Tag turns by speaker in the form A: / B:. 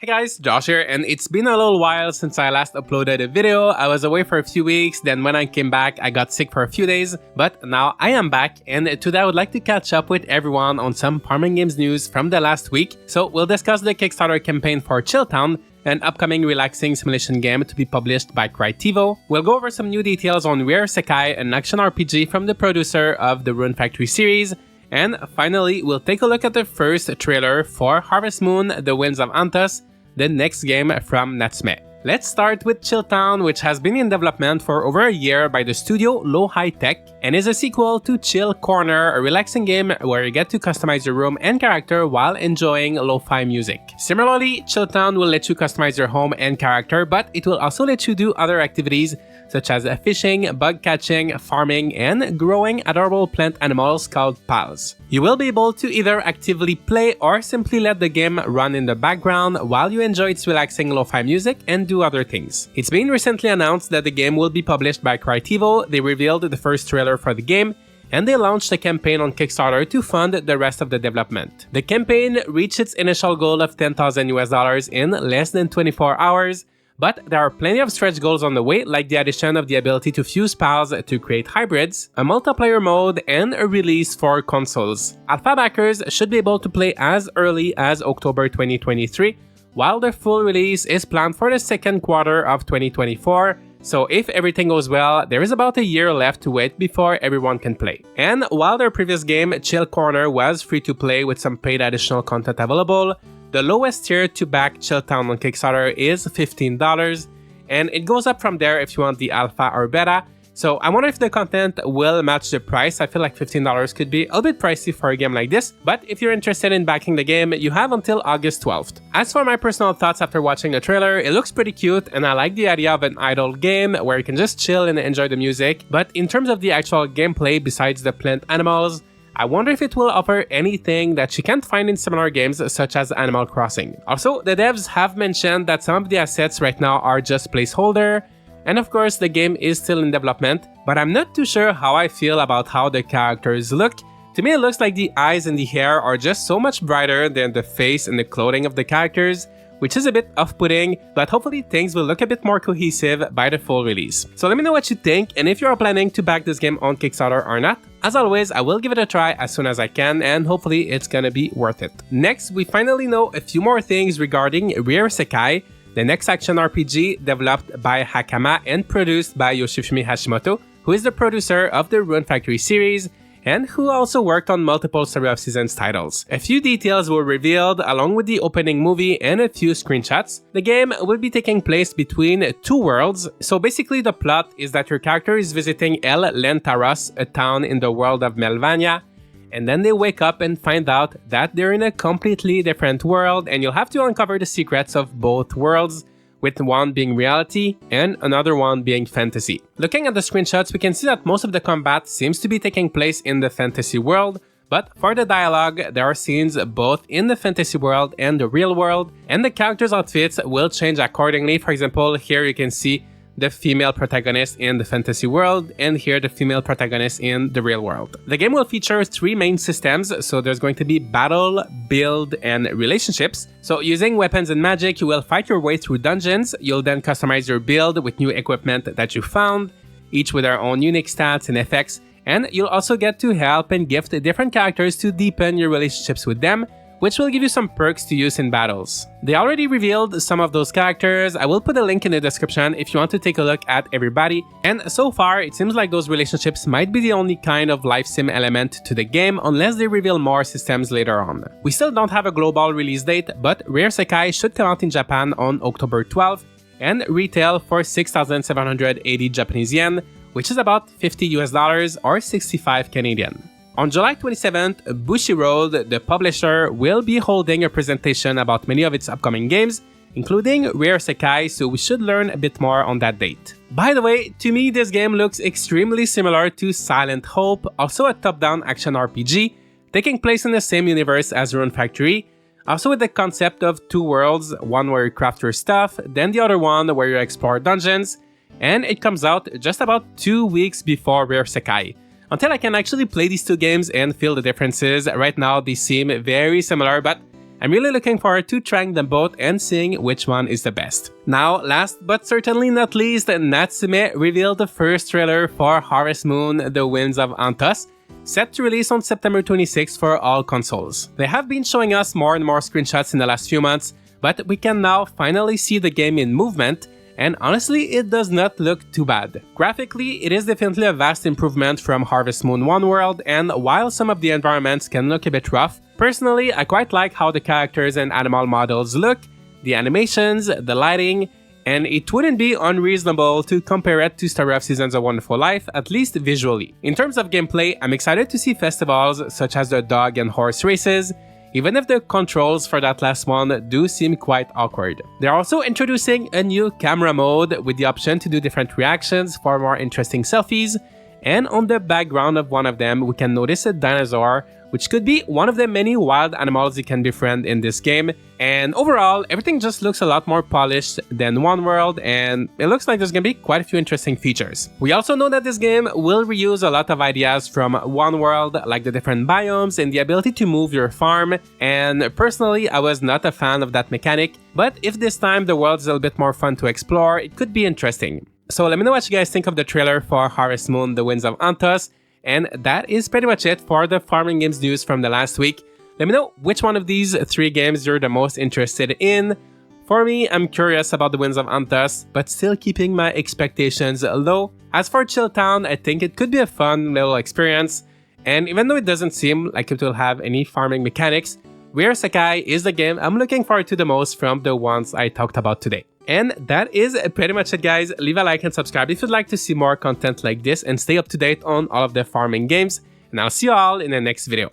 A: Hey guys, Josh here, and it's been a little while since I last uploaded a video. I was away for a few weeks, then when I came back, I got sick for a few days, but now I am back, and today I would like to catch up with everyone on some farming games news from the last week. So we'll discuss the Kickstarter campaign for Chill Town, an upcoming relaxing simulation game to be published by Crytivo. We'll go over some new details on Rear Sekai, an action RPG from the producer of the Rune Factory series. And finally, we'll take a look at the first trailer for Harvest Moon: The Winds of Anthos, the next game from Natsume. Let's start with Chill Town, which has been in development for over a year by the studio Low High Tech and is a sequel to Chill Corner, a relaxing game where you get to customize your room and character while enjoying lo-fi music. Similarly, Chill Town will let you customize your home and character, but it will also let you do other activities such as fishing, bug catching, farming, and growing adorable plant animals called pals. You will be able to either actively play or simply let the game run in the background while you enjoy its relaxing lo-fi music and do other things. It's been recently announced that the game will be published by Crytivo. They revealed the first trailer for the game, and they launched a campaign on Kickstarter to fund the rest of the development. The campaign reached its initial goal of $10,000 in less than 24 hours, but there are plenty of stretch goals on the way, like the addition of the ability to fuse pals to create hybrids, a multiplayer mode, and a release for consoles. Alpha backers should be able to play as early as October 2023, while the full release is planned for the second quarter of 2024, so if everything goes well, there is about a year left to wait before everyone can play. And while their previous game, Chill Corner, was free to play with some paid additional content available, the lowest tier to back Chill Town on Kickstarter is $15, and it goes up from there if you want the alpha or beta. So I wonder if the content will match the price. I feel like $15 could be a bit pricey for a game like this, but if you're interested in backing the game, you have until August 12th. As for my personal thoughts after watching the trailer, it looks pretty cute, and I like the idea of an idle game where you can just chill and enjoy the music, but in terms of the actual gameplay besides the plant animals, I wonder if it will offer anything that you can't find in similar games such as Animal Crossing. Also, the devs have mentioned that some of the assets right now are just placeholder, and of course the game is still in development, but I'm not too sure how I feel about how the characters look. To me, it looks like the eyes and the hair are just so much brighter than the face and the clothing of the characters, which is a bit off-putting, but hopefully things will look a bit more cohesive by the full release. So let me know what you think, and if you're planning to back this game on Kickstarter or not. As always, I will give it a try as soon as I can, and hopefully it's gonna be worth it. Next, we finally know a few more things regarding Rear Sekai, the next action RPG developed by Hakama and produced by Yoshifumi Hashimoto, who is the producer of the Rune Factory series, and who also worked on multiple Story of Seasons titles. A few details were revealed along with the opening movie and a few screenshots. The game will be taking place between two worlds, so basically the plot is that your character is visiting El Lentaros, a town in the world of Melvania, and then they wake up and find out that they're in a completely different world, and you'll have to uncover the secrets of both worlds, with one being reality and another one being fantasy. Looking at the screenshots, we can see that most of the combat seems to be taking place in the fantasy world, but for the dialogue, there are scenes both in the fantasy world and the real world, and the characters' outfits will change accordingly. For example, here you can see the female protagonist in the fantasy world, and here the female protagonist in the real world. The game will feature three main systems, so there's going to be battle, build, and relationships. So using weapons and magic, you will fight your way through dungeons. You'll then customize your build with new equipment that you found, each with their own unique stats and effects, and you'll also get to help and gift different characters to deepen your relationships with them, which will give you some perks to use in battles. They already revealed some of those characters. I will put a link in the description if you want to take a look at everybody. And so far, it seems like those relationships might be the only kind of life sim element to the game, unless they reveal more systems later on. We still don't have a global release date, but Rear Sekai should come out in Japan on October 12th and retail for 6,780 Japanese yen, which is about $50 or 65 Canadian. On July 27th, Bushiroad, the publisher, will be holding a presentation about many of its upcoming games, including Rear Sekai, so we should learn a bit more on that date. By the way, to me this game looks extremely similar to Silent Hope, also a top-down action RPG, taking place in the same universe as Rune Factory, also with the concept of two worlds, one where you craft your stuff, then the other one where you explore dungeons, and it comes out just about 2 weeks before Rear Sekai. Until I can actually play these two games and feel the differences, right now they seem very similar, but I'm really looking forward to trying them both and seeing which one is the best. Now, last but certainly not least, Natsume revealed the first trailer for Harvest Moon: The Winds of Anthos, set to release on September 26 for all consoles. They have been showing us more and more screenshots in the last few months, but we can now finally see the game in movement, and honestly, it does not look too bad. Graphically, it is definitely a vast improvement from Harvest Moon 1 world, and while some of the environments can look a bit rough, personally, I quite like how the characters and animal models look, the animations, the lighting, and it wouldn't be unreasonable to compare it to Story of Seasons: A Wonderful Life, at least visually. In terms of gameplay, I'm excited to see festivals such as the dog and horse races, even if the controls for that last one do seem quite awkward. They're also introducing a new camera mode with the option to do different reactions for more interesting selfies, and on the background of one of them we can notice a dinosaur, which could be one of the many wild animals you can befriend in this game. And overall, everything just looks a lot more polished than One World, and it looks like there's gonna be quite a few interesting features. We also know that this game will reuse a lot of ideas from One World, like the different biomes and the ability to move your farm, and personally, I was not a fan of that mechanic, but if this time the world is a little bit more fun to explore, it could be interesting. So let me know what you guys think of the trailer for Harvest Moon: The Winds of Anthos. And that is pretty much it for the farming games news from the last week. Let me know which one of these 3 games you're the most interested in. For me, I'm curious about the Winds of Anthos, but still keeping my expectations low. As for Chill Town, I think it could be a fun little experience, and even though it doesn't seem like it will have any farming mechanics, Rear Sekai is the game I'm looking forward to the most from the ones I talked about today. And that is pretty much it, guys. Leave a like and subscribe if you'd like to see more content like this and stay up to date on all of the farming games. And I'll see you all in the next video.